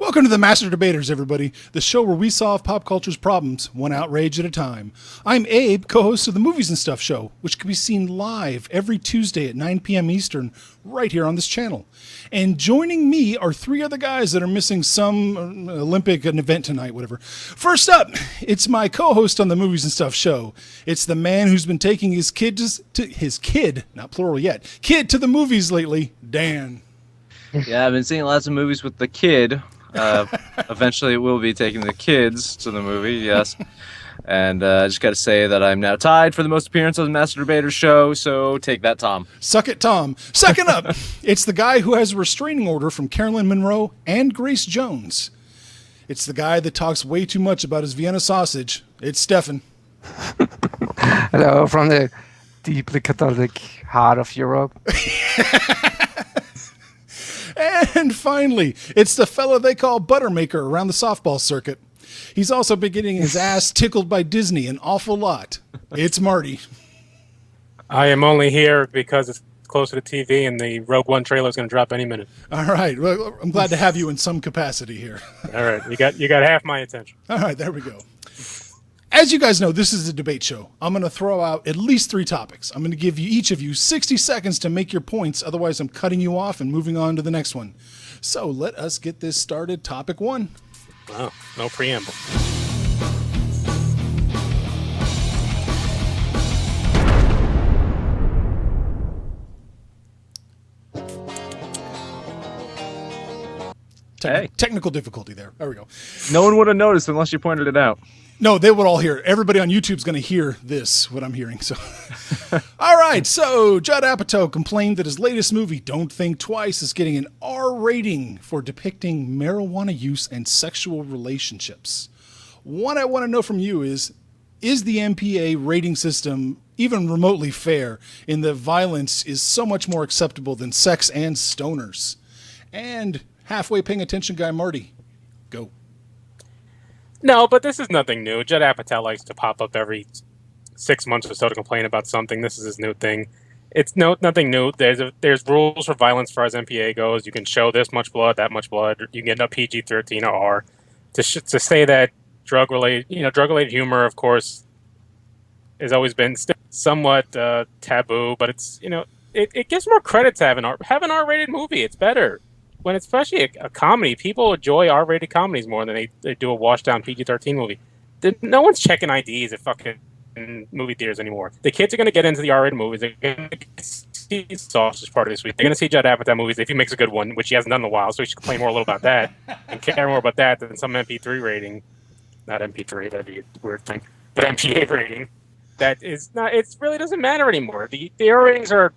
Welcome to the MaSter Debaters, everybody, the show where we solve pop culture's problems, one outrage at a time. I'm Abe, co-host of the Movies and Stuff show, which can be seen live every Tuesday at 9 p.m. Eastern, right here on this channel. And joining me are three other guys that are missing some Olympic event tonight, whatever. First up, it's my co-host on the Movies and Stuff show. It's the man who's been taking his kid, not plural yet, kid to the movies lately, Dan. Yeah, I've been seeing lots of movies with the kid. Eventually we'll be taking the kids to the movie, yes. And I just got to say that I'm now tied for the most appearances on the MaSter Debaters show, so take that, Tom. Suck it, Tom. Second up, it's the guy who has a restraining order from Carolyn Monroe and Grace Jones. It's the guy that talks way too much about his Vienna sausage. It's Stefan. Hello, from the deeply Catholic heart of Europe. And finally, it's the fella they call Buttermaker around the softball circuit. He's also been getting his ass tickled by Disney an awful lot. It's Marty. I am only here because it's close to the TV and the Rogue One trailer is going to drop any minute. All right. Well, I'm glad to have you in some capacity here. All right. You got half my attention. All right. There we go. As you guys know, this is a debate show. I'm going to throw out at least three topics. I'm going to give you each of you 60 seconds to make your points. Otherwise, I'm cutting you off and moving on to the next one. So let us get this started. Topic one. Wow. No preamble. Technical difficulty there. There we go. No one would have noticed unless you pointed it out. No, they would all hear it. Everybody on YouTube's going to hear this, what I'm hearing. So, all right. So Judd Apatow complained that his latest movie, Don't Think Twice, is getting an R rating for depicting marijuana use and sexual relationships. What I want to know from you is the MPA rating system even remotely fair in that violence is so much more acceptable than sex and stoners? And halfway paying attention guy Marty, go. No, but this is nothing new. Judd Apatow likes to pop up every 6 months or so to complain about something. This is his new thing. It's nothing new. There's rules for violence as far as MPA goes. You can show this much blood, that much blood. You can get a PG-13 or R. To say that drug-related humor, of course, has always been somewhat taboo. But it's it gives more credit to have an R-rated movie. It's better. When it's especially a comedy, people enjoy R-rated comedies more than they do a washed-down PG-13 movie. No one's checking IDs at fucking movie theaters anymore. The kids are going to get into the R-rated movies. They're going to see Sausage Party this week. They're going to see Judd Apatow movies if he makes a good one, which he hasn't done in a while, so he should complain more a little about that and care more about that than some MP3 rating. Not MP3, that'd be a weird thing. But MPA rating. That is not. It really doesn't matter anymore. The R ratings are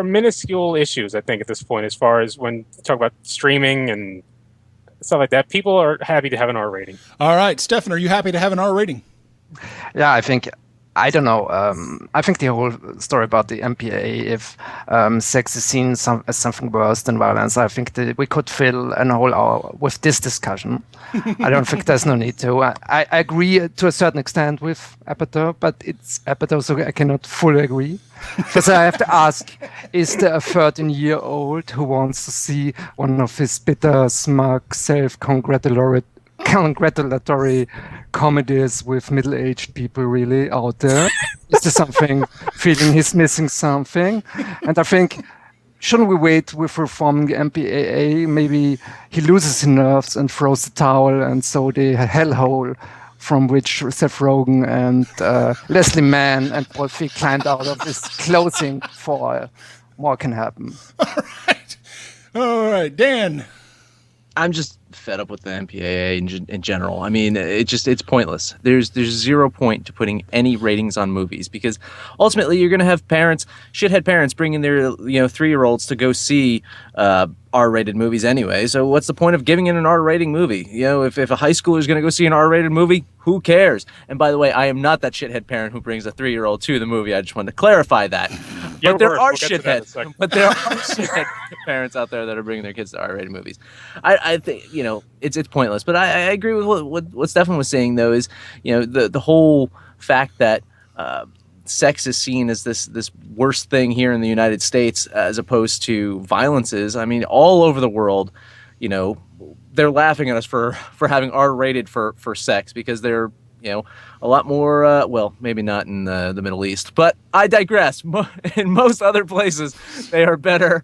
minuscule issues, I think, at this point, as far as when you talk about streaming and stuff like that. People are happy to have an R rating. All right, Stefan, are you happy to have an R rating? Yeah, I don't know. I think the whole story about the MPA, if sex is seen as something worse than violence, I think that we could fill a whole hour with this discussion. I don't think there's no need to. I agree to a certain extent with Apatow, but it's Apatow, so I cannot fully agree. Because I have to ask, is there a 13-year-old who wants to see one of his bitter, smug, self-congratulatory comedies with middle-aged people really out there? Is there something, feeling he's missing something? And I think, shouldn't we wait with reforming the MPAA? Maybe he loses his nerves and throws the towel, and so the hellhole from which Seth Rogen and Leslie Mann and Paul Feig climbed out of his clothing for more can happen. All right, Dan. I'm just fed up with the MPAA in general. I mean, it's pointless. There's 0 point to putting any ratings on movies because ultimately you're going to have shithead parents bringing their 3-year-olds to go see R-rated movies anyway. So what's the point of giving it an R-rating movie? If a high schooler is going to go see an R-rated movie, who cares? And by the way, I am not that shithead parent who brings a 3-year-old to the movie. I just wanted to clarify that. But there are shithead parents out there that are bringing their kids to R-rated movies. I think it's pointless. But I agree with what Stefan was saying though. Is the whole fact that sex is seen as this worst thing here in the United States as opposed to violence is. I mean, all over the world, they're laughing at us for having R-rated for sex because they're a lot more well, maybe not in the Middle East, but I digress. In most other places they are better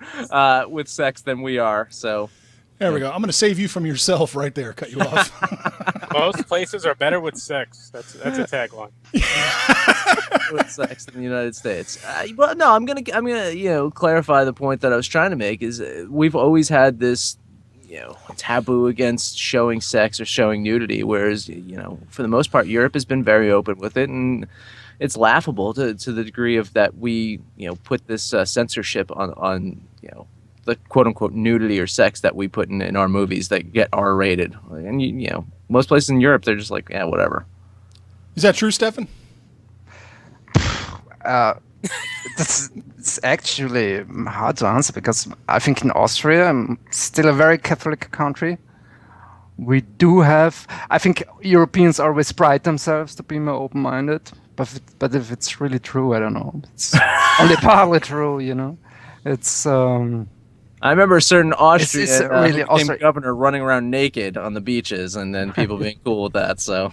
with sex than we are. So there we go. I'm going to save you from yourself right there. Cut you off. Most places are better with sex. That's a tagline. With sex in the United States. Well, no, I'm gonna clarify the point that I was trying to make. Is we've always had this taboo against showing sex or showing nudity, whereas for the most part Europe has been very open with it, and it's laughable to the degree of that we put this censorship on the quote-unquote nudity or sex that we put in our movies that get R-rated. And most places in Europe, they're just like, yeah, whatever. Is that true, Stefan? It's actually hard to answer because I think in Austria, still a very Catholic country, we do have, I think Europeans always pride themselves to be more open-minded, but if it's really true, I don't know. It's only partly true, It's... I remember a certain Austrian really who became governor running around naked on the beaches, and then people being cool with that. So,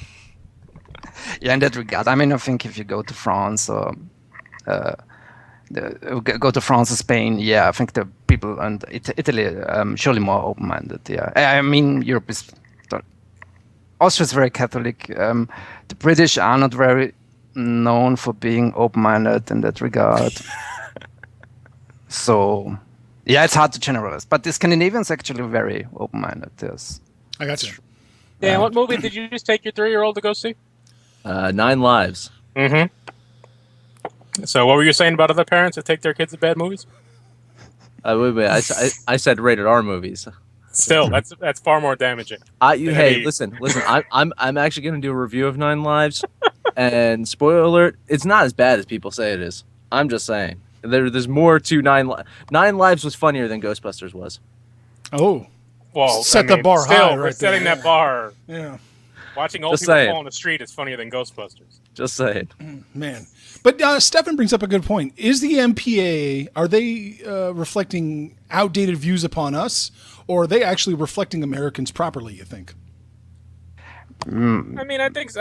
yeah, in that regard, I mean, I think if you go to France or go to France or Spain, yeah, I think the people and Italy surely more open-minded. Yeah, I mean, Europe is Austria is very Catholic. The British are not very known for being open-minded in that regard. So. Yeah, it's hard to generalize, but the Scandinavians actually very open-minded. Yes, I got you. Dan, what movie did you just take your 3-year-old to go see? 9 Lives. Mm-hmm. So, what were you saying about other parents that take their kids to bad movies? Wait, I said rated R movies. Still, that's far more damaging. Hey, listen. I'm actually going to do a review of 9 Lives, and spoiler alert, it's not as bad as people say it is. I'm just saying. There's more to 9 Lives was funnier than Ghostbusters was. Oh. Well, set the bar high right we're setting that bar. Yeah. Watching old people fall on the street is funnier than Ghostbusters. Just saying. Man. But Stefan brings up a good point. Is the MPAA, are they reflecting outdated views upon us, or are they actually reflecting Americans properly, you think? I mean, I think,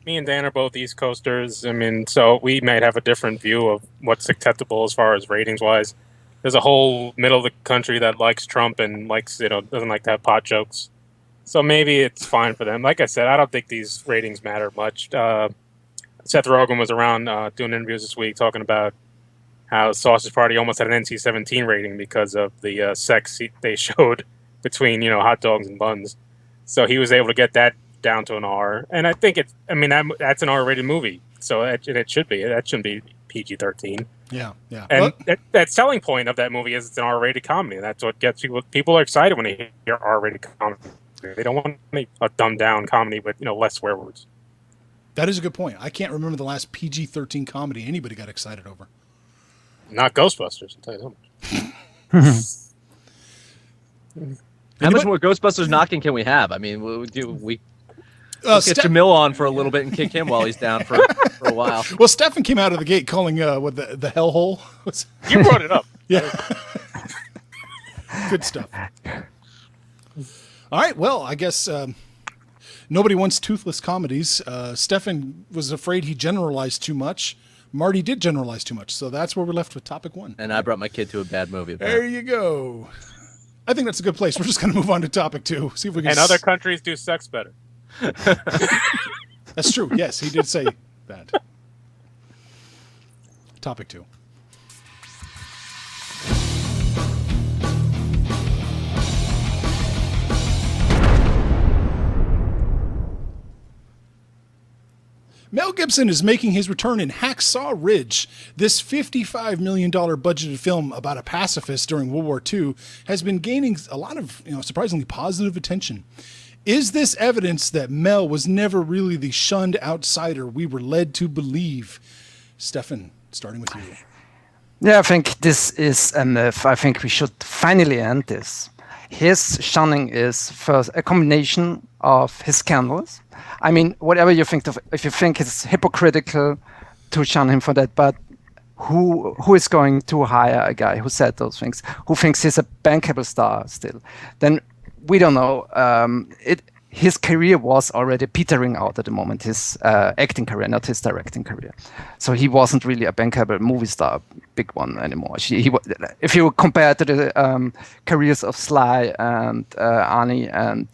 me and Dan are both East Coasters. I mean, so we might have a different view of what's acceptable as far as ratings-wise. There's a whole middle of the country that likes Trump and doesn't like to have pot jokes. So maybe it's fine for them. Like I said, I don't think these ratings matter much. Seth Rogen was around doing interviews this week talking about how Sausage Party almost had an NC-17 rating because of the sex they showed between, hot dogs and buns. So he was able to get that down to an R, and I think that's an R-rated movie, so it should be. That shouldn't be PG-13. Yeah. And that selling point of that movie is it's an R-rated comedy. That's what gets people. People are excited when they hear R-rated comedy. They don't want a dumbed-down comedy with less swear words. That is a good point. I can't remember the last PG-13 comedy anybody got excited over. Not Ghostbusters, I'll tell you that much. How much more Ghostbusters knocking can we have? I mean, we let's get Jamil on for a little bit and kick him while he's down for a while. Well, Stefan came out of the gate calling the hellhole. You brought it up. Yeah. Good stuff. All right. Well, I guess nobody wants toothless comedies. Stefan was afraid he generalized too much. Marty did generalize too much. So that's where we're left with topic 1. And I brought my kid to a bad movie. There you go. I think that's a good place. We're just going to move on to topic 2. See if we can. And other countries do sex better. That's true. Yes, he did say that. Topic 2. Mel Gibson is making his return in Hacksaw Ridge. This $55 million budgeted film about a pacifist during World War II has been gaining a lot of, surprisingly positive attention. Is this evidence that Mel was never really the shunned outsider we were led to believe? Stefan, starting with you. Yeah, I think this is a myth. I think we should finally end this. His shunning is first a combination of his scandals. I mean, whatever you think of, if you think it's hypocritical to shun him for that, but who is going to hire a guy who said those things, who thinks he's a bankable star still? Then we don't know. His career was already petering out at the moment, his acting career, not his directing career. So he wasn't really a bankable movie star, big one anymore. If you compare to the careers of Sly and Arnie and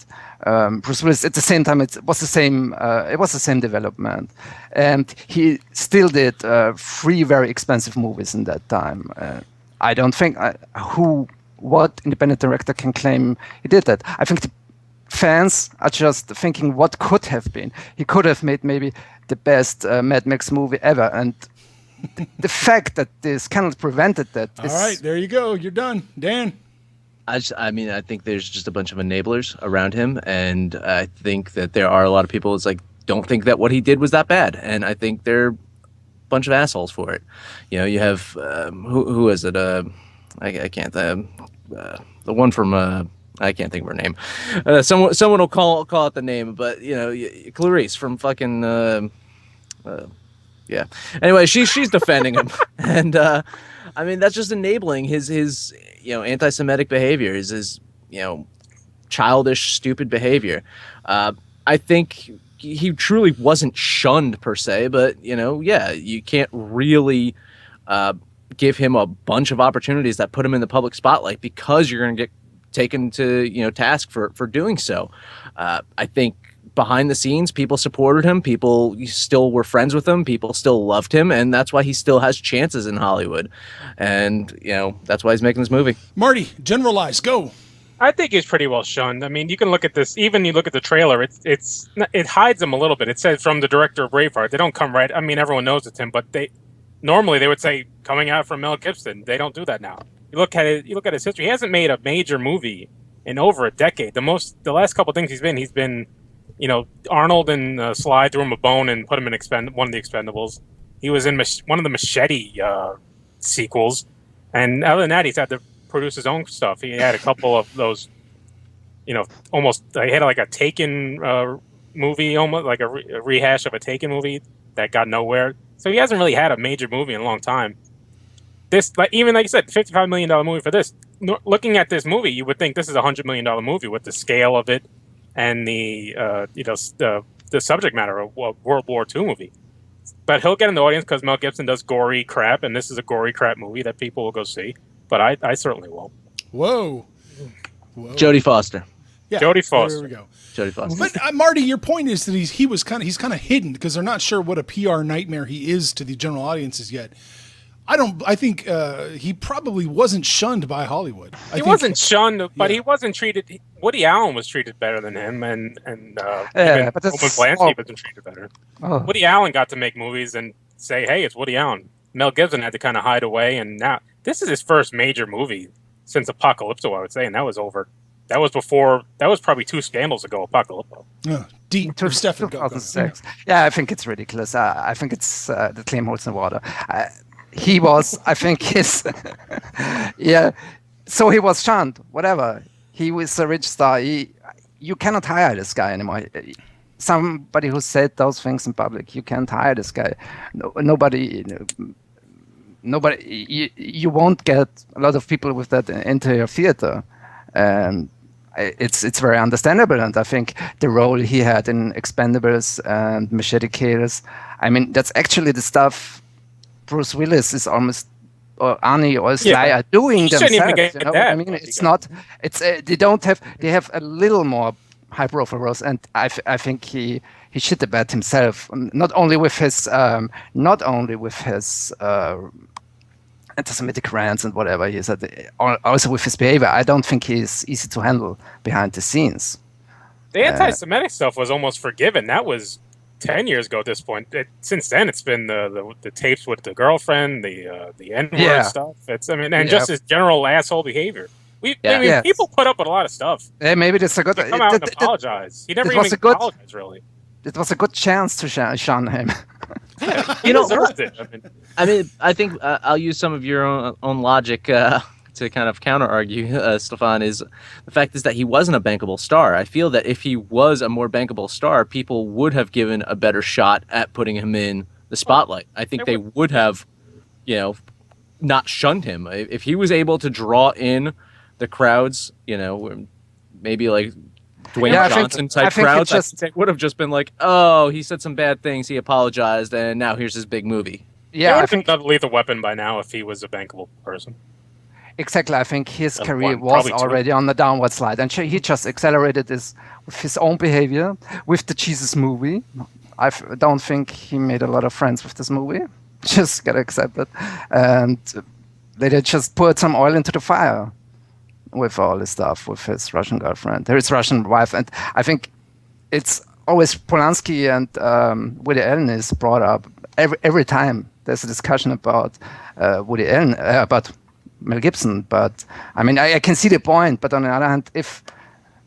Bruce Willis, at the same time, it was the same development. And he still did 3 very expensive movies in that time. I don't think what independent director can claim he did that. I think the fans are just thinking what could have been. He could have made maybe the best Mad Max movie ever, and the fact that this cannot prevented that. All right, there you go. You're done, Dan. I think there's just a bunch of enablers around him, and I think that there are a lot of people who's like don't think that what he did was that bad, and I think they're a bunch of assholes for it. You have who is it? I can't the one from. I can't think of her name. Someone will call it the name, but Clarice from fucking yeah. Anyway, she's defending him, and I mean that's just enabling his anti-Semitic behavior, his childish, stupid behavior. I think he truly wasn't shunned per se, but you can't really give him a bunch of opportunities that put him in the public spotlight because you're going to get taken to task for doing so. I think behind the scenes people supported him, people still were friends with him, people still loved him, and that's why he still has chances in Hollywood, and that's why he's making this movie. Marty, generalize, go. I think he's pretty well shunned. I mean, you can look at this, even you look at the trailer, it hides him a little bit. It says from the director of Braveheart. They don't come right, I mean everyone knows it's him, but normally they would say coming out from Mel Gibson. They don't do that now. You look at his history. He hasn't made a major movie in over a decade. The last couple of things he's been, Arnold and Sly threw him a bone and put him in one of the Expendables. He was in one of the Machete sequels, and other than that, he's had to produce his own stuff. He had a couple of those, almost. He had like a Taken movie, almost like a rehash of a Taken movie that got nowhere. So he hasn't really had a major movie in a long time. This, even like you said, $55 million movie for this. Looking at this movie, you would think this is a $100 million movie with the scale of it and the subject matter of a World War II movie. But he'll get in the audience because Mel Gibson does gory crap, and this is a gory crap movie that people will go see. But I certainly won't. Whoa. Jodie Foster. Yeah, Jodie Foster. There we go. Jodie Foster. But Marty, your point is that he's kind of hidden because they're not sure what a PR nightmare he is to the general audiences yet. I think he probably wasn't shunned by Hollywood. He wasn't shunned, but he wasn't treated. Woody Allen was treated better than him, and even Roman Polanski wasn't treated better. Oh. Woody Allen got to make movies and say, "Hey, it's Woody Allen." Mel Gibson had to kind of hide away, and now this is his first major movie since Apocalypto, I would say, and that was over. That was before. That was probably 2 scandals ago. Apocalypto. Deep. Stefan, go. Yeah, I think it's ridiculous. I think it's the claim holds no water. He was, I think, yeah. So he was shunned. Whatever. He was a rich star. You cannot hire this guy anymore. Somebody who said those things in public, you can't hire this guy. Nobody. You won't get a lot of people with that into your theater, and it's very understandable. And I think the role he had in Expendables and Machete Kills, I mean, that's actually the stuff Bruce Willis is almost, or Arnie or Sly are doing themselves. I mean, it's not. It's they have a little more high profile, and I think he shit the bed himself. Not only with his anti-Semitic rants and whatever he said, also with his behavior. I don't think he's easy to handle behind the scenes. The anti-Semitic stuff was almost forgiven. That was 10 years ago at this point. Since then, it's been the tapes with the girlfriend, the N-word stuff. Just his general asshole behavior. People put up with a lot of stuff. Yeah, maybe that's a good. Come out and apologize. He never even apologized, really. It was a good chance to shun him. He deserved it. I think I'll use some of your own logic to kind of counter-argue, Stefan, is the fact is that he wasn't a bankable star. I feel that if he was a more bankable star, people would have given a better shot at putting him in the spotlight. I think they would have, not shunned him. If he was able to draw in the crowds, maybe like Dwayne Johnson type crowds, I think it would have just been like, oh, he said some bad things, he apologized, and now here's his big movie. Yeah, I think that'd Lethal Weapon by now if he was a bankable person. Exactly, I think his career was already on the downward slide, and he just accelerated this with his own behavior, with the Jesus movie. I don't think he made a lot of friends with this movie. Just gotta accept it, and they just poured some oil into the fire with all this stuff with his Russian girlfriend, his Russian wife, and I think it's always Polanski and Woody Allen is brought up every time there's a discussion about Woody Allen about Mel Gibson, but I can see the point. But on the other hand, if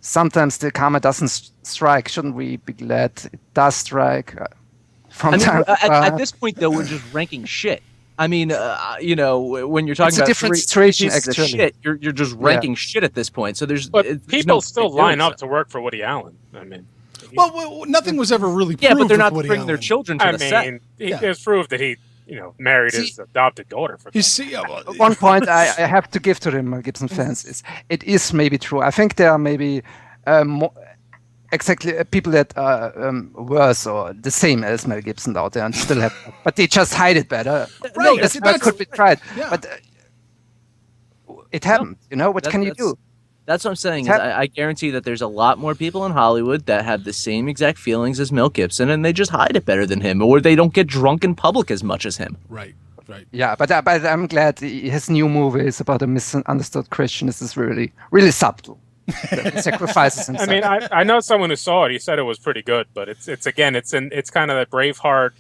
sometimes the karma doesn't strike, shouldn't we be glad it does strike? At this point, though, we're just ranking shit. When you're talking about different situation, actually, shit, you're just ranking shit at this point. So there's people still line up to work for Woody Allen. Well, nothing was ever really proved. Yeah, but they're not Woody bringing Allen. their children to the set. It's proved that he married his adopted daughter. At one point, I have to give to the Mel Gibson fans it is maybe true. I think there are maybe people that are worse or the same as Mel Gibson out there and still have, but they just hide it better. Right, that could be tried, yeah. but it happened. What can you do? That's what I'm saying. I guarantee that there's a lot more people in Hollywood that have the same exact feelings as Mel Gibson, and they just hide it better than him, or they don't get drunk in public as much as him. Right. Yeah, but I'm glad his new movie is about a misunderstood Christian. This is really, really subtle. He sacrifices himself. I know someone who saw it. He said it was pretty good, but it's kind of that Braveheart,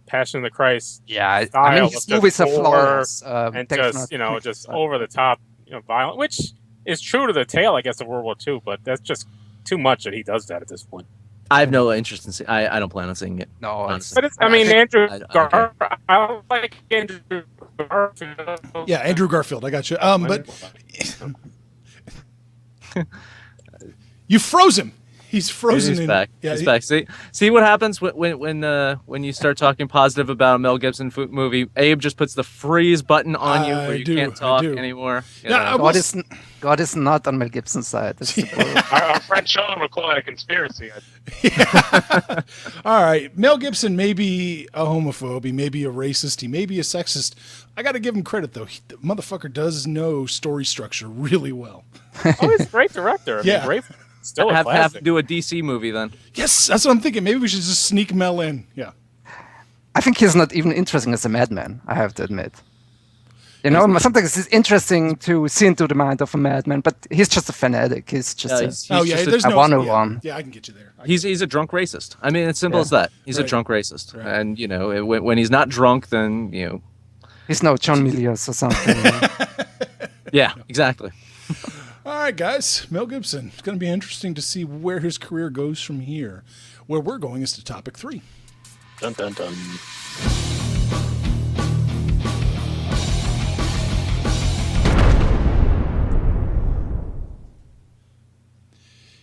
Passion of the Christ. Yeah, style his movies are flawless, and just over the top, violent, which is true to the tale, I guess, of World War II. But that's just too much that he does that at this point. I have no interest in seeing. I don't plan on seeing it. No, Andrew Garfield. I like Andrew Garfield. Yeah, Andrew Garfield. I got you. But you froze him. He's frozen. He's back. Yeah, he's back. See what happens when you start talking positive about a Mel Gibson movie. Abe just puts the freeze button on you where you can't talk anymore. God is not on Mel Gibson's side. Our friend Sean would call it a conspiracy. All right, Mel Gibson may be a homophobe, he may be a racist, he may be a sexist. I got to give him credit though. The motherfucker does know story structure really well. He's a great director. Great. Still have to do a DC movie then. Yes, that's what I'm thinking. Maybe we should just sneak Mel in. Yeah. I think he's not even interesting as a madman, I have to admit. Sometimes it's interesting to see into the mind of a madman, but he's just a fanatic. He's just there's a one-on-one. Yeah, I can get you there. He's a drunk racist. It's simple as that. He's a drunk racist. Right. And, when he's not drunk, then, He's no John Milius or something. Yeah, exactly. All right, guys. Mel Gibson. It's going to be interesting to see where his career goes from here. Where we're going is to topic 3. Dun, dun, dun.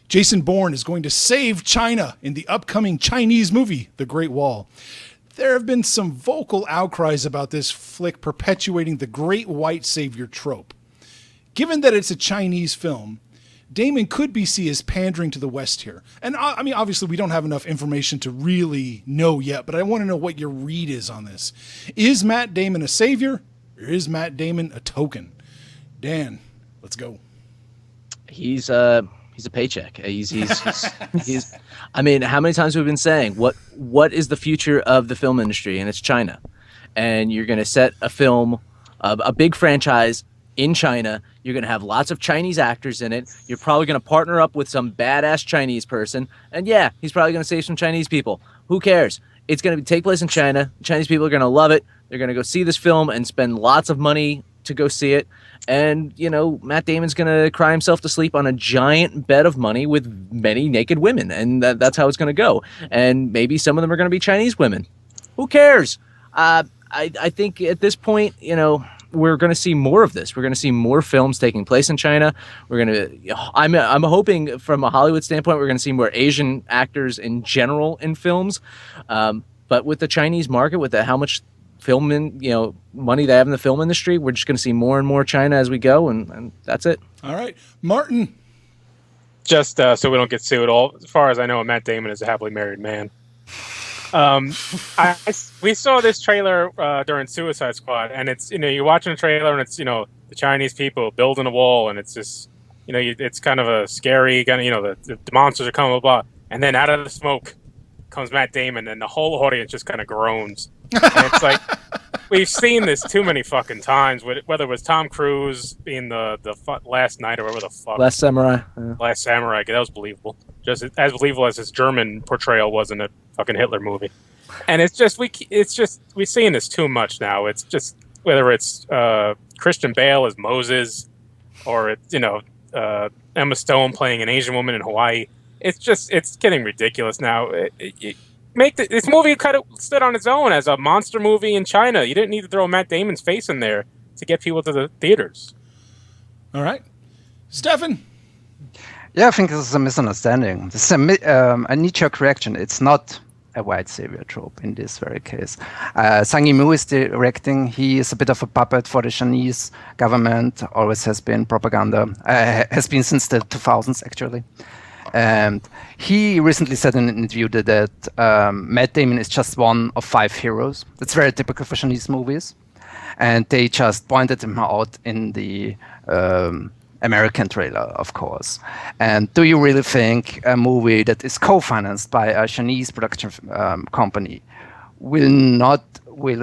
Jason Bourne is going to save China in the upcoming Chinese movie, The Great Wall. There have been some vocal outcries about this flick perpetuating the great white savior trope. Given that it's a Chinese film, Damon could be seen as pandering to the West here. And obviously we don't have enough information to really know yet, but I want to know what your read is on this. Is Matt Damon a savior, or is Matt Damon a token? Dan, let's go. He's a paycheck. He's how many times have we been saying what is the future of the film industry? And it's China. And you're going to set a film, a big franchise in China. You're going to have lots of Chinese actors in it. You're probably going to partner up with some badass Chinese person. And yeah, he's probably going to save some Chinese people. Who cares? It's going to take place in China. Chinese people are going to love it. They're going to go see this film and spend lots of money to go see it. And, you know, Matt Damon's going to cry himself to sleep on a giant bed of money with many naked women. And that's how it's going to go. And maybe some of them are going to be Chinese women. Who cares? I think at this point, you know, we're going to see more of this. We're going to see more films taking place in China. We're going to, I'm hoping from a Hollywood standpoint, we're going to see more Asian actors in general in films. But with the Chinese market, with how much film money they have in the film industry, we're just going to see more and more China as we go. And that's it. All right. Martin. Just so we don't get sued. As far as I know, Matt Damon is a happily married man. We saw this trailer during Suicide Squad, and it's, you know, you're watching a trailer and it's, you know, the Chinese people building a wall, and it's just, you know, it's kind of a scary kind of, you know, the monsters are coming, blah, blah, and then out of the smoke comes Matt Damon, and the whole audience just kind of groans. And it's like, we've seen this too many fucking times, whether it was Tom Cruise being the Last Night or whatever the fuck. Last Samurai. Yeah. Last Samurai. That was believable. Just as believable as his German portrayal was in a fucking Hitler movie. And it's just we're seeing this too much now. It's just, whether it's Christian Bale as Moses, or it's, you know, Emma Stone playing an Asian woman in Hawaii. It's getting ridiculous now. This movie kind of stood on its own as a monster movie in China. You didn't need to throw Matt Damon's face in there to get people to the theaters. All right, Stefan. Yeah, I think this is a misunderstanding. This is a knee-jerk reaction. It's not a white savior trope in this very case. Zhang Yimou is directing. He is a bit of a puppet for the Chinese government. Always has been propaganda. Has been since the 2000s, actually. And he recently said in an interview that Matt Damon is just one of 5 heroes. That's very typical for Chinese movies. And they just pointed him out in the American trailer, of course. And do you really think a movie that is co-financed by a Chinese production company will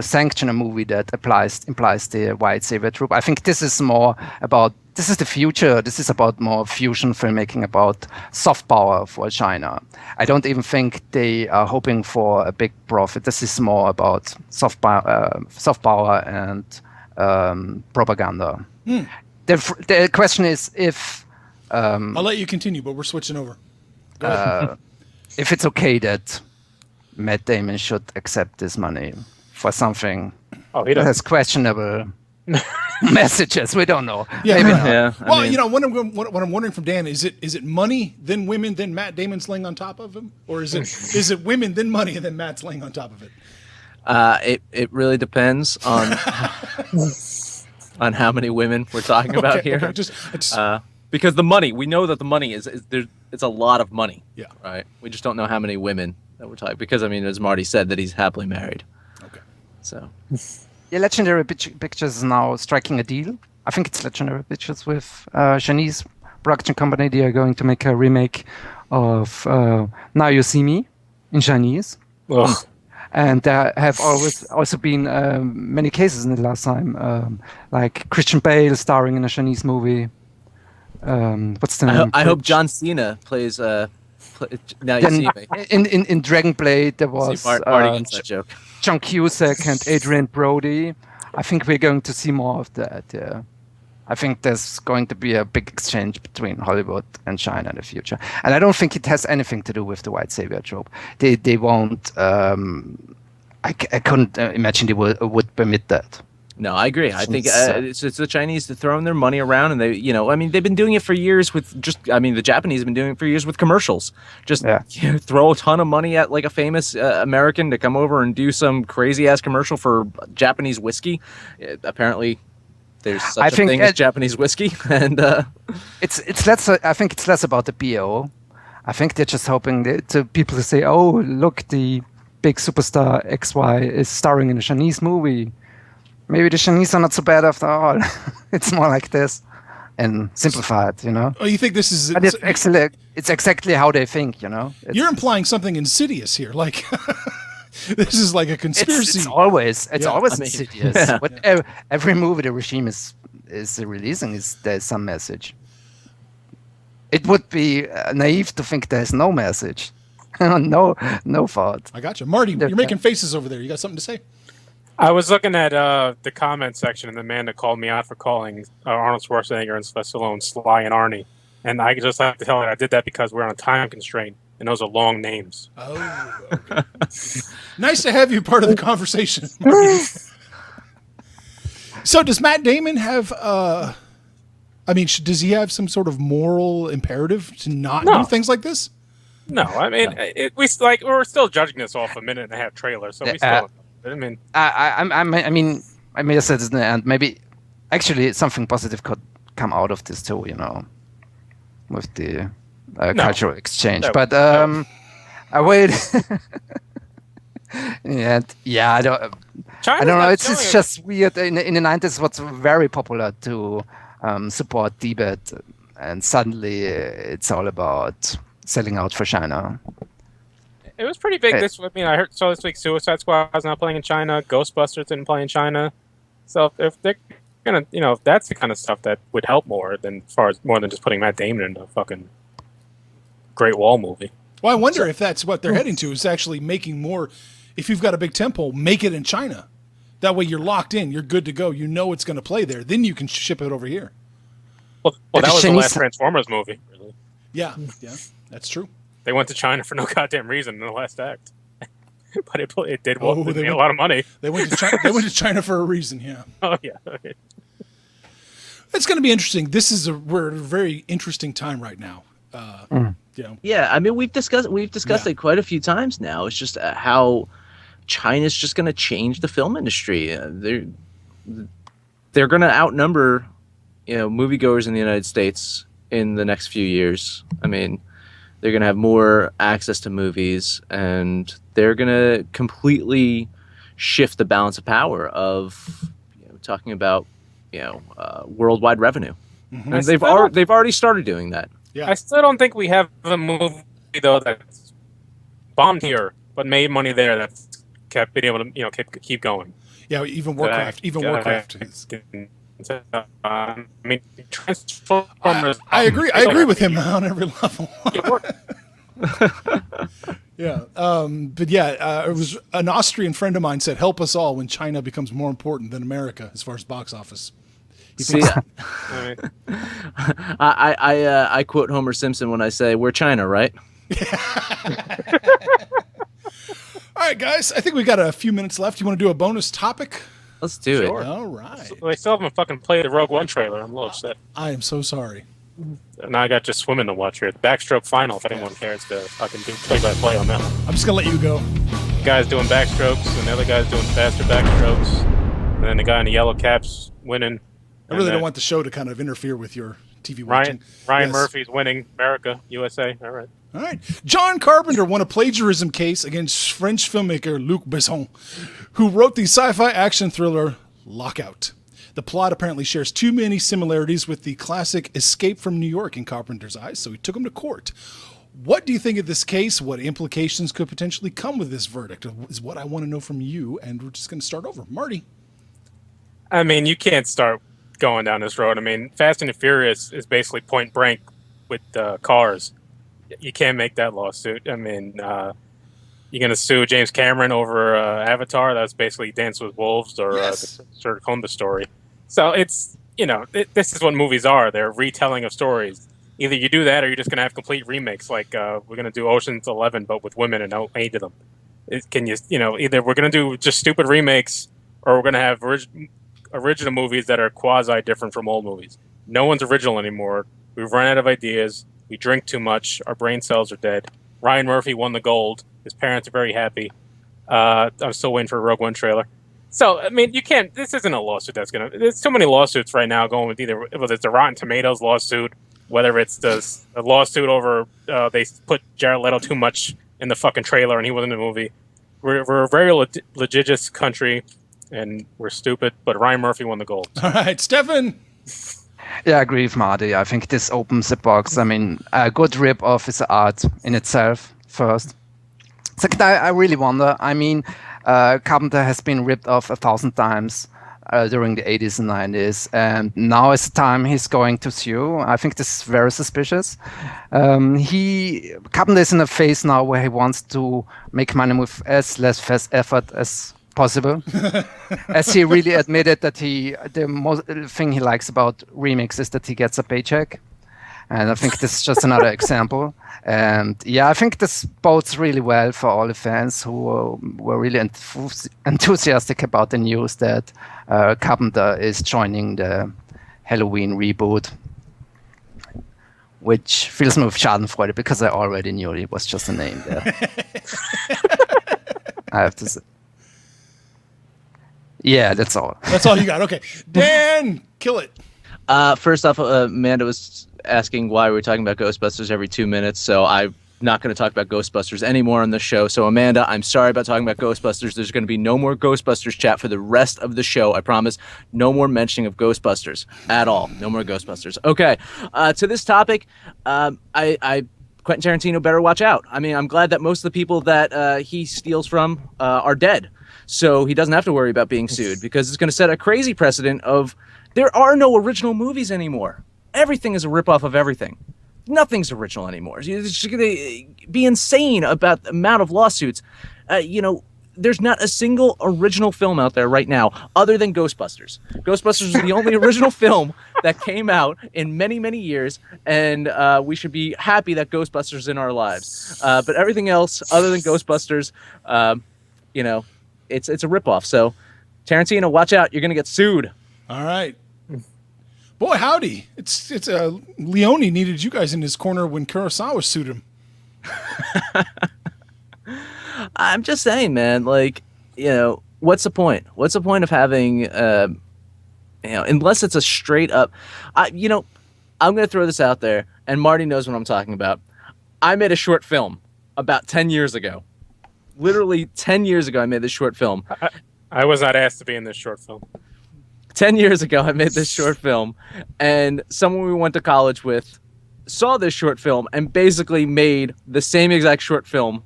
sanction a movie that implies the white savior trope? I think this is the future. This is about more fusion filmmaking, about soft power for China. I don't even think they are hoping for a big profit. This is more about soft power and propaganda. The question is if I'll let you continue, but we're switching over. Go ahead. If it's okay that Matt Damon should accept this money for something that has questionable messages. We don't know. Yeah, maybe not. Yeah. Well, you know, what I'm wondering from Dan is it money, then women, then Matt Damon's laying on top of him, or is it women, then money, and then Matt's laying on top of it? It really depends on on how many women we're talking about here. Okay. Just because the money, we know that the money is there. It's a lot of money. Yeah. Right. We just don't know how many women that we're talking. Because I mean, as Marty said, that he's happily married. Okay. So. Yeah, Legendary Pictures is now striking a deal. I think it's Legendary Pictures with Chinese production company. They are going to make a remake of Now You See Me in Chinese. Ugh. And there have always also been many cases in the last time, like Christian Bale starring in a Chinese movie. What's the name? I hope John Cena plays. Now You See Me. In Dragon Blade, there was Marty gets that joke. John Cusack and Adrian Brody. I think we're going to see more of that. Yeah, I think there's going to be a big exchange between Hollywood and China in the future, and I don't think it has anything to do with the white savior trope. They won't. I couldn't imagine they would permit that. No, I agree. I think it's the Chinese throwing their money around, and they've been doing it for years the Japanese have been doing it for years with commercials. Throw a ton of money at like a famous American to come over and do some crazy ass commercial for Japanese whiskey. Apparently, there's such a thing as Japanese whiskey, and it's less. I think it's less about the BO. I think they're just hoping people to say, "Oh, look, the big superstar XY is starring in a Chinese movie. Maybe the Chinese are not so bad after all." It's more like this, and simplified, you know. Oh, you think this is? And it's exactly how they think, you know. You're implying something insidious here, like this is like a conspiracy. It's always insidious. Yeah. Every movie the regime is releasing there's some message. It would be naive to think there's no message. no thought. I got you. Marty, you're making faces over there. You got something to say? I was looking at the comment section, and the man that called me out for calling Arnold Schwarzenegger and Sylvester Stallone Sly and Arnie. And I just have to tell her I did that because we're on a time constraint, and those are long names. Oh, okay. Nice to have you part of the conversation, Marty. So does Matt Damon have, does he have some sort of moral imperative to not do things like this? No, I mean, we're still judging this off a 1.5-minute trailer, so we still. I mean, I may have said this in the end. Maybe, actually, something positive could come out of this too. With the cultural exchange. But I wait. I don't know. It's just weird. In the 90s, what's very popular to support Tibet, and suddenly it's all about selling out for China. It was pretty big. I saw this week Suicide Squad is not playing in China. Ghostbusters didn't play in China. So if they're gonna, if that's the kind of stuff that would help more than more than just putting Matt Damon in a fucking Great Wall movie. Well, I wonder if that's what they're heading to, is actually making more. If you've got a big tempo, make it in China. That way you're locked in. You're good to go. You know it's going to play there. Then you can ship it over here. Well, that was the last Transformers movie. Really. Yeah, that's true. They went to China for no goddamn reason in the last act. But it did a lot of money. They went to China for a reason, yeah. Oh, yeah. It's going to be interesting. We're at a very interesting time right now. Yeah, I mean, we've discussed it quite a few times now. It's just how China's just going to change the film industry. They're going to outnumber, moviegoers in the United States in the next few years. I mean, they're going to have more access to movies, and they're going to completely shift the balance of power of talking about worldwide revenue. Mm-hmm. And they've already started doing that. Yeah. I still don't think we have a movie though that's bombed here but made money there that's kept being able to keep going. Yeah, even Warcraft. I mean, Transformers. I agree with him on every level. Yeah, but it was an Austrian friend of mine said, "Help us all when China becomes more important than America as far as box office." See, I quote Homer Simpson when I say, "We're China, right?" All right, guys. I think we got a few minutes left. You want to do a bonus topic? Let's do it. All right. I still haven't fucking played the Rogue One trailer. I'm a little upset. I am so sorry. Now I got just swimming to watch here. The backstroke final, if anyone cares to fucking do play-by-play on that one. I'm just going to let you go. The guy's doing backstrokes, and the other guy's doing faster backstrokes. And then the guy in the yellow cap's winning. I really don't want the show to kind of interfere with your TV watching. Ryan Murphy's winning. America, USA. All right. John Carpenter won a plagiarism case against French filmmaker Luc Besson, who wrote the sci-fi action thriller Lockout. The plot apparently shares too many similarities with the classic Escape from New York in Carpenter's eyes, so he took him to court. What do you think of this case? What implications could potentially come with this verdict is what I want to know from you, and we're just going to start over. Marty. I mean, you can't start going down this road. I mean, Fast and the Furious is basically point blank with cars. You can't make that lawsuit. I mean, you're going to sue James Cameron over Avatar. That's basically Dance with Wolves or the Sir Columbus story. So it's, this is what movies are. They're retelling of stories. Either you do that or you're just going to have complete remakes. Like we're going to do Ocean's 11, but with women and no eight of them. Either we're going to do just stupid remakes or we're going to have original movies that are quasi different from old movies. No one's original anymore. We've run out of ideas. We drink too much. Our brain cells are dead. Ryan Murphy won the gold. His parents are very happy. I'm still waiting for a Rogue One trailer. So, I mean, you can't... This isn't a lawsuit that's going to... There's so many lawsuits right now going with whether it's the Rotten Tomatoes lawsuit, whether it's the lawsuit over they put Jared Leto too much in the fucking trailer and he wasn't in the movie. We're a very litigious country and we're stupid, but Ryan Murphy won the gold. All right, Stefan. Yeah, I agree with Marty. I think this opens the box. I mean, a good rip-off is art in itself, first. Second, I really wonder. I mean, Carpenter has been ripped off 1,000 times. during the 80s and 90s, and now is the time he's going to sue. I think this is very suspicious. Carpenter is in a phase now where he wants to make money with as less fast effort as possible, as he really admitted that the most thing he likes about remakes is that he gets a paycheck. And I think this is just another example. And yeah, I think this bodes really well for all the fans who were really enthusiastic about the news that Carpenter is joining the Halloween reboot, which fills me with Schadenfreude because I already knew it was just a name there. I have to say. Yeah, that's all. That's all you got. Okay. Dan, kill it. First off, Amanda was asking why we're talking about Ghostbusters every 2 minutes, so I'm not going to talk about Ghostbusters anymore on the show. So Amanda, I'm sorry about talking about Ghostbusters. There's going to be no more Ghostbusters chat for the rest of the show. I promise. No more mentioning of Ghostbusters at all. No more Ghostbusters. Okay. To this topic, Quentin Tarantino better watch out. I mean, I'm glad that most of the people that he steals from are dead, so he doesn't have to worry about being sued, because it's going to set a crazy precedent of there are no original movies anymore. Everything is a ripoff of everything. Nothing's original anymore. It's just going to be insane about the amount of lawsuits. There's not a single original film out there right now other than Ghostbusters. Ghostbusters is the only original film that came out in many, many years, and we should be happy that Ghostbusters is in our lives. But everything else other than Ghostbusters, it's a ripoff. So, Tarantino, watch out. You're going to get sued. All right. Boy, howdy. It's Leone needed you guys in his corner when Kurosawa sued him. I'm just saying, man, what's the point? What's the point of having, unless it's a straight up, I'm going to throw this out there, and Marty knows what I'm talking about. I made a short film about 10 years ago. Literally 10 years ago, I made this short film. I was not asked to be in this short film. 10 years ago, I made this short film, and someone we went to college with saw this short film and basically made the same exact short film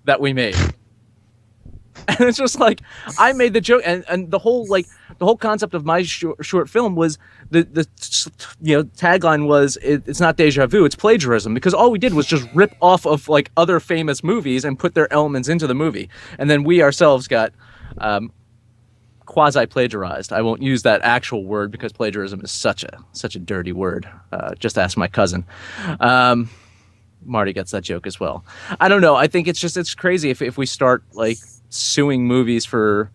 that we made. And it's just like, I made the joke, and the whole concept of my short film was the tagline was it's not deja vu, it's plagiarism, because all we did was just rip off of like other famous movies and put their elements into the movie, and then we ourselves got quasi-plagiarized. I won't use that actual word because plagiarism is such a dirty word. Just ask my cousin. Marty gets that joke as well. I don't know. I think it's crazy if we start like suing movies for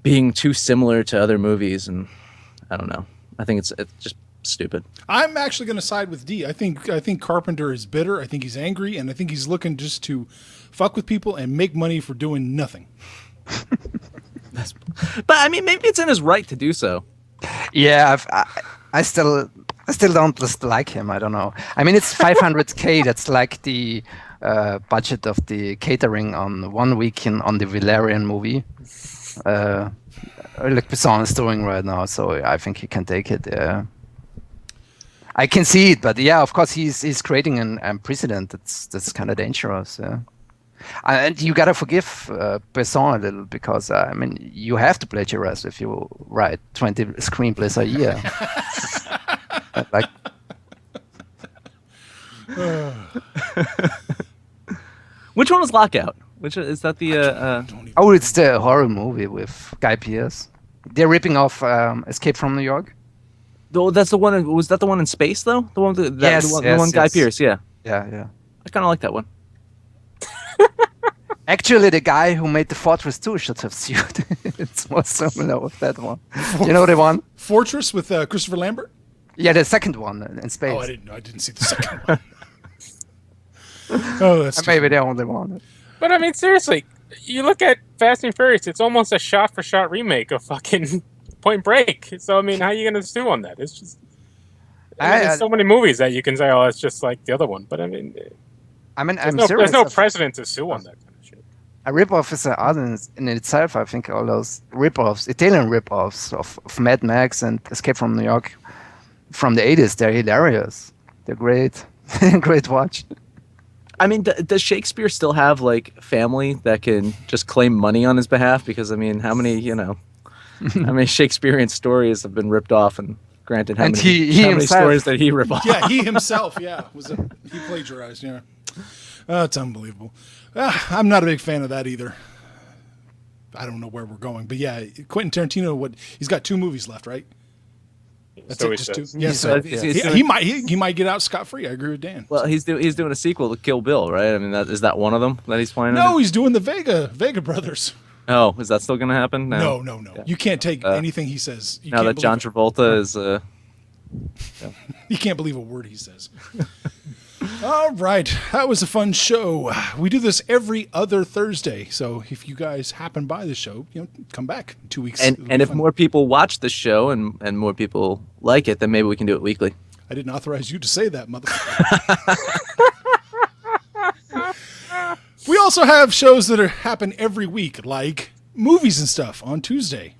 being too similar to other movies, and I don't know. I think it's just stupid. I'm actually going to side with D. I think Carpenter is bitter. I think he's angry, and I think he's looking just to fuck with people and make money for doing nothing. But I mean, maybe it's in his right to do so. Yeah, I still don't just like him. I don't know. I mean, it's 500K. That's like the budget of the catering on 1 week on the Valerian movie. Like Besson is doing right now, so I think he can take it. I can see it, but yeah, of course he's creating an precedent that's kind of dangerous. Yeah. And you gotta forgive Besson a little, because I mean, you have to plagiarize if you write 20 screenplays a year. Like, which one was Lockout? Which is that the? Oh, it's the horror movie with Guy Pearce. They're ripping off Escape from New York. Oh, that's the one. Was that the one in space though? The one, the one Guy Pearce. Yeah. Yeah. I kind of like that one. Actually, the guy who made the Fortress 2 should have sued. It's more similar with that one. You know the one? Fortress with Christopher Lambert? Yeah, the second one in space. Oh, I didn't see the second one. Oh, that's maybe the only one. But I mean, seriously, you look at Fast and Furious, it's almost a shot-for-shot remake of fucking Point Break. So, I mean, how are you going to sue on that? It's just... there's so many movies that you can say, oh, it's just like the other one. But I mean... I'm serious. There's no precedent to sue on that kind of shit. A ripoff is an art in itself. I think all those ripoffs, Italian ripoffs of Mad Max and Escape from New York from the 80s, they're hilarious. They're great. Great watch. I mean, does Shakespeare still have like family that can just claim money on his behalf? Because I mean, how many, How many Shakespearean stories have been ripped off, and granted, how And many, he how many himself- stories did he rip off? Yeah, he himself, he plagiarized, yeah. It's unbelievable. I'm not a big fan of that either. I don't know where we're going, but yeah, Quentin Tarantino, he's got 2 movies left, right? That's So it, he just 2? says. Yeah, so He's he, doing- he might get out scot-free. I agree with Dan. Well, he's doing a sequel to Kill Bill, right? I mean, is that one of them that he's playing? No, in? he's doing the Vega Brothers. Oh, is that still going to happen? No. Yeah. You can't take anything he says. You Now can't that John believe Travolta is. You can't believe a word he says. All right. That was a fun show. We do this every other Thursday. So if you guys happen by the show, come back in 2 weeks. It'll be And if fun. more people watch the show and more people like it, then maybe we can do it weekly. I didn't authorize you to say that, motherfucker. We also have shows that happen every week, like Movies and Stuff on Tuesday.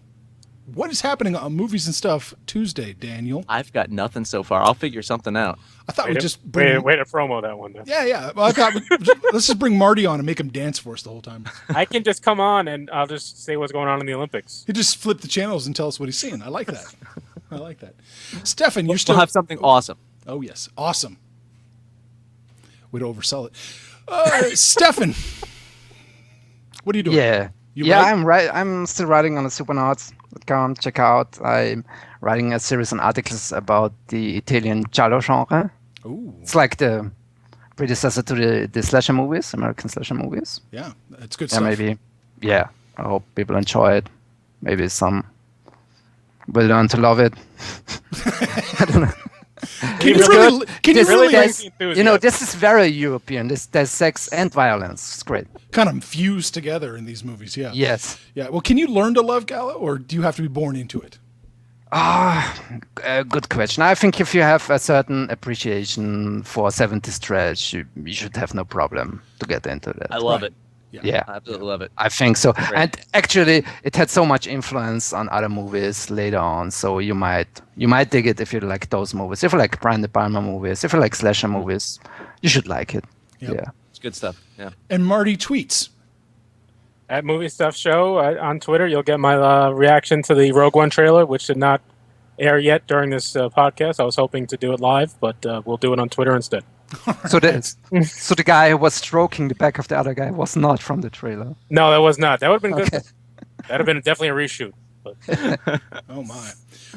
What is happening on Movies and Stuff Tuesday, Daniel? I've got nothing so far. I'll figure something out. I thought Way we'd to- just bring... way to promo that one. Then. Yeah. Well, I thought let's just bring Marty on and make him dance for us the whole time. I can just come on and I'll just say what's going on in the Olympics. He just flip the channels and tell us what he's seeing. I like that. Stefan, you're still... We'll have something awesome. Oh, yes. Awesome. Way to oversell it. Stefan, what are you doing? Yeah. You write? I'm still writing on the supernauts.com. Check out. I'm writing a series of articles about the Italian giallo genre. Ooh, It's like the predecessor to the slasher movies, American slasher movies. yeah. It's good Yeah, stuff. maybe. Yeah. I hope people enjoy it. Maybe some will learn to love it. I don't know. Can you really... Can you This- really... there's- enthusiasm. you know, this is very European. There's sex and violence. It's great. kind of fused together in these movies, yeah. Yes. Yeah. Well, can you learn to love Gala, or do you have to be born into it? Good question. I think if you have a certain appreciation for 70s trash, you should have no problem to get into that. I love Right. it. Yeah. I absolutely love it. I think so. And actually, it had so much influence on other movies later on. So you might dig it if you like those movies. If you like Brian De Palma movies, if you like slasher movies, you should like it. Yep. Yeah. It's good stuff. Yeah. And Marty tweets. At Movie Stuff Show on Twitter, you'll get my reaction to the Rogue One trailer, which did not air yet during this podcast. I was hoping to do it live, but we'll do it on Twitter instead. So the guy who was stroking the back of the other guy was not from the trailer. No, that was not. That would have been good. Okay. That would have been definitely a reshoot. But Oh my.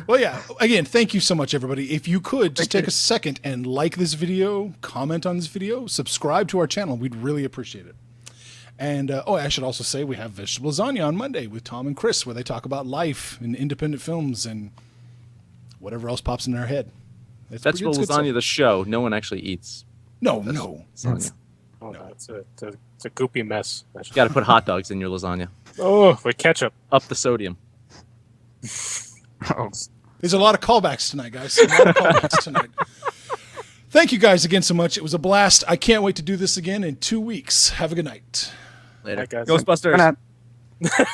Well, yeah. Again, thank you so much, everybody. If you could just take a second and like this video, comment on this video, subscribe to our channel, we'd really appreciate it. And I should also say we have Vegetable Lasagna on Monday with Tom and Chris, where they talk about life and independent films and whatever else pops in their head. It's pretty- Vegetable it's good lasagna, stuff. the show. No one actually eats. No. Lasagna. oh, no, it's a goopy mess. You got to put hot dogs in your lasagna. Oh, with ketchup. Up the sodium. Oh. There's a lot of callbacks tonight, guys. A lot of callbacks tonight. Thank you guys again so much. It was a blast. I can't wait to do this again in 2 weeks. Have a good night. Later. Hi, guys. Ghostbusters. Good night.